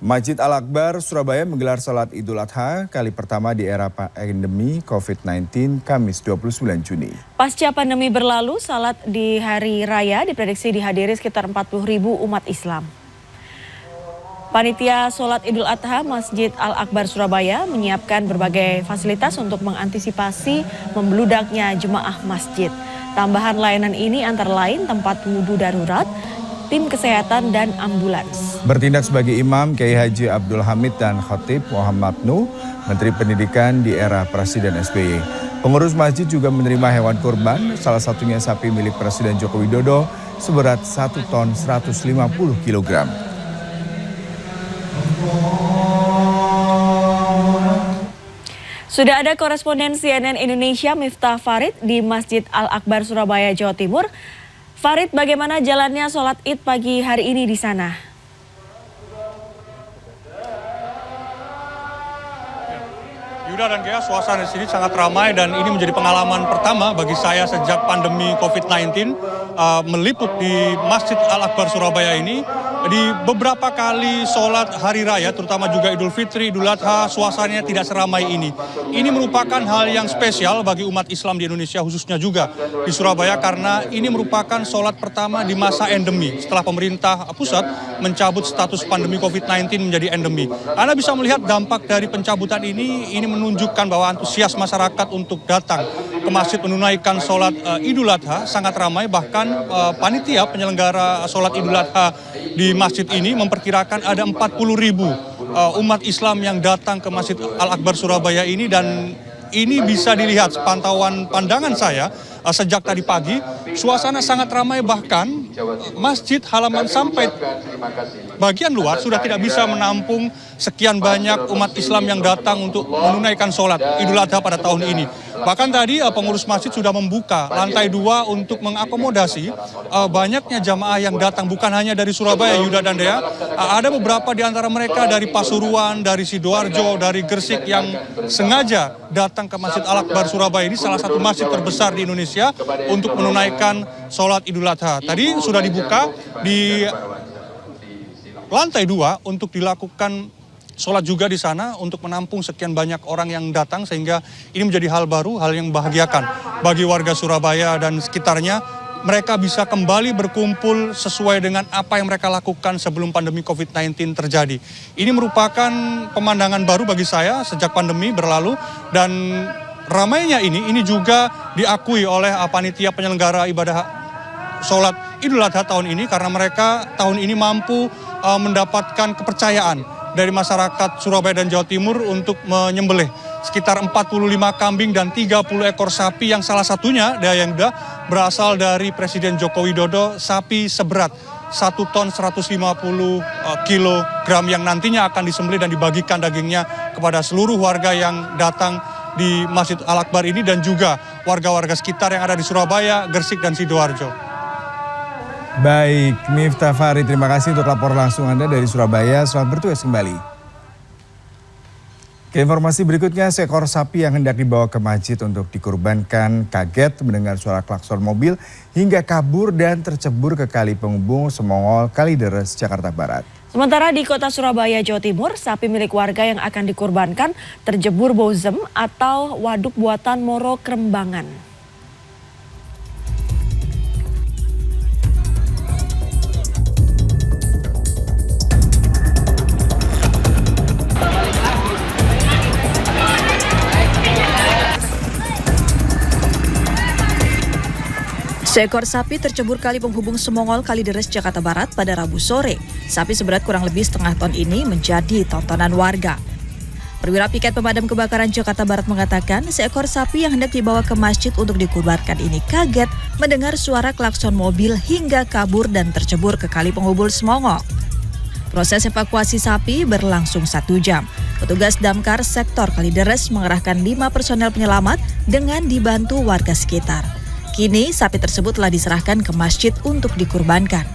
Masjid Al-Akbar Surabaya menggelar salat Idul Adha kali pertama di era endemi COVID-19 Kamis 29 Juni. Pasca pandemi berlalu, salat di hari raya diprediksi dihadiri sekitar 40.000 umat Islam. Panitia Salat Idul Adha Masjid Al-Akbar Surabaya menyiapkan berbagai fasilitas untuk mengantisipasi membeludaknya jemaah masjid. Tambahan layanan ini antara lain tempat wudhu darurat, tim kesehatan dan ambulans. Bertindak sebagai imam Kiai Haji Abdul Hamid dan Khatib Muhammad Nuh, Menteri Pendidikan di era Presiden SBY. Pengurus masjid juga menerima hewan kurban, salah satunya sapi milik Presiden Joko Widodo seberat 1 ton 150 kg. Sudah ada koresponden CNN Indonesia Miftah Farid di Masjid Al-Akbar Surabaya, Jawa Timur. Farid, bagaimana jalannya sholat Id pagi hari ini di sana? Yuda dan Gea, suasana di sini sangat ramai dan ini menjadi pengalaman pertama bagi saya sejak pandemi COVID-19 meliput di Masjid Al-Akbar Surabaya ini. Di beberapa kali sholat hari raya, terutama juga Idul Fitri, Idul Adha, suasananya tidak seramai ini. Ini merupakan hal yang spesial bagi umat Islam di Indonesia, khususnya juga di Surabaya, karena ini merupakan sholat pertama di masa endemi, setelah pemerintah pusat mencabut status pandemi COVID-19 menjadi endemi. Anda bisa melihat dampak dari pencabutan ini menunjukkan bahwa antusias masyarakat untuk datang ke masjid menunaikan sholat Idul Adha sangat ramai, bahkan panitia penyelenggara sholat Idul Adha di masjid ini memperkirakan ada 40.000 umat Islam yang datang ke Masjid Al-Akbar Surabaya ini, dan ini bisa dilihat pantauan pandangan saya sejak tadi pagi, suasana sangat ramai, bahkan masjid halaman sampai bagian luar sudah tidak bisa menampung sekian banyak umat Islam yang datang untuk menunaikan sholat Idul Adha pada tahun ini. Bahkan tadi pengurus masjid sudah membuka lantai 2 untuk mengakomodasi banyaknya jamaah yang datang, bukan hanya dari Surabaya, Yuda dan Dea. Ada beberapa di antara mereka dari Pasuruan, dari Sidoarjo, dari Gresik yang sengaja datang ke Masjid Al-Akbar Surabaya ini, salah satu masjid terbesar di Indonesia, untuk menunaikan sholat Idul Adha. Tadi sudah dibuka di lantai 2 untuk dilakukan sholat juga di sana untuk menampung sekian banyak orang yang datang, sehingga ini menjadi hal baru, hal yang membahagiakan bagi warga Surabaya dan sekitarnya. Mereka bisa kembali berkumpul sesuai dengan apa yang mereka lakukan sebelum pandemi COVID-19 terjadi. Ini merupakan pemandangan baru bagi saya sejak pandemi berlalu, dan ramainya ini juga diakui oleh panitia penyelenggara ibadah sholat Idul Adha tahun ini, karena mereka tahun ini mampu mendapatkan kepercayaan dari masyarakat Surabaya dan Jawa Timur untuk menyembelih sekitar 45 kambing dan 30 ekor sapi, yang salah satunya yang berasal dari Presiden Joko Widodo, sapi seberat 1 ton 150 kilogram yang nantinya akan disembelih dan dibagikan dagingnya kepada seluruh warga yang datang di Masjid Al-Akbar ini, dan juga warga-warga sekitar yang ada di Surabaya, Gresik, dan Sidoarjo. Baik, Miftah Farid, terima kasih untuk laporan langsung Anda dari Surabaya. Selamat bertugas kembali. Ke informasi berikutnya, seekor sapi yang hendak dibawa ke masjid untuk dikurbankan kaget mendengar suara klakson mobil hingga kabur dan tercebur ke kali penghubung Semongol Kalideres, Jakarta Barat. Sementara di kota Surabaya, Jawa Timur, sapi milik warga yang akan dikurbankan terjebur bozem atau waduk buatan Moro Krembangan. Seekor sapi tercebur kali penghubung Semongol Kalideres, Jakarta Barat pada Rabu sore. Sapi seberat kurang lebih setengah ton ini menjadi tontonan warga. Perwira Piket Pemadam Kebakaran Jakarta Barat mengatakan seekor sapi yang hendak dibawa ke masjid untuk dikurbankan ini kaget mendengar suara klakson mobil hingga kabur dan tercebur ke kali penghubung Semongol. Proses evakuasi sapi berlangsung 1 jam. Petugas damkar sektor Kalideres mengerahkan 5 personel penyelamat dengan dibantu warga sekitar. Kini sapi tersebut telah diserahkan ke masjid untuk dikurbankan.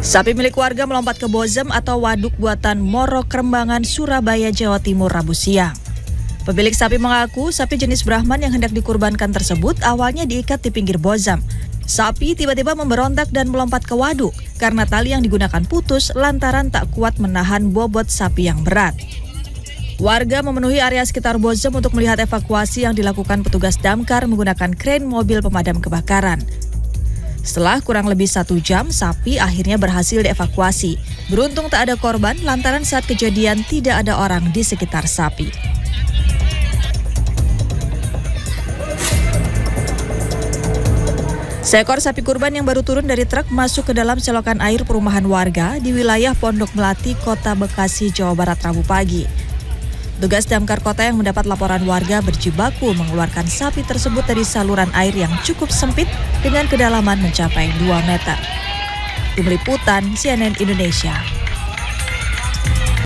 Sapi milik warga melompat ke bozem atau waduk buatan Moro Krembangan, Surabaya, Jawa Timur, Rabu siang. Pemilik sapi mengaku sapi jenis Brahman yang hendak dikurbankan tersebut awalnya diikat di pinggir bozem. Sapi tiba-tiba memberontak dan melompat ke waduk karena tali yang digunakan putus lantaran tak kuat menahan bobot sapi yang berat. Warga memenuhi area sekitar Bozem untuk melihat evakuasi yang dilakukan petugas damkar menggunakan kren mobil pemadam kebakaran. Setelah kurang lebih 1 jam, sapi akhirnya berhasil dievakuasi. Beruntung tak ada korban lantaran saat kejadian tidak ada orang di sekitar sapi. Seekor sapi kurban yang baru turun dari truk masuk ke dalam selokan air perumahan warga di wilayah Pondok Melati, Kota Bekasi, Jawa Barat, Rabu pagi. Tugas damkar kota yang mendapat laporan warga berjibaku mengeluarkan sapi tersebut dari saluran air yang cukup sempit dengan kedalaman mencapai 2 meter. Tim Liputan CNN Indonesia.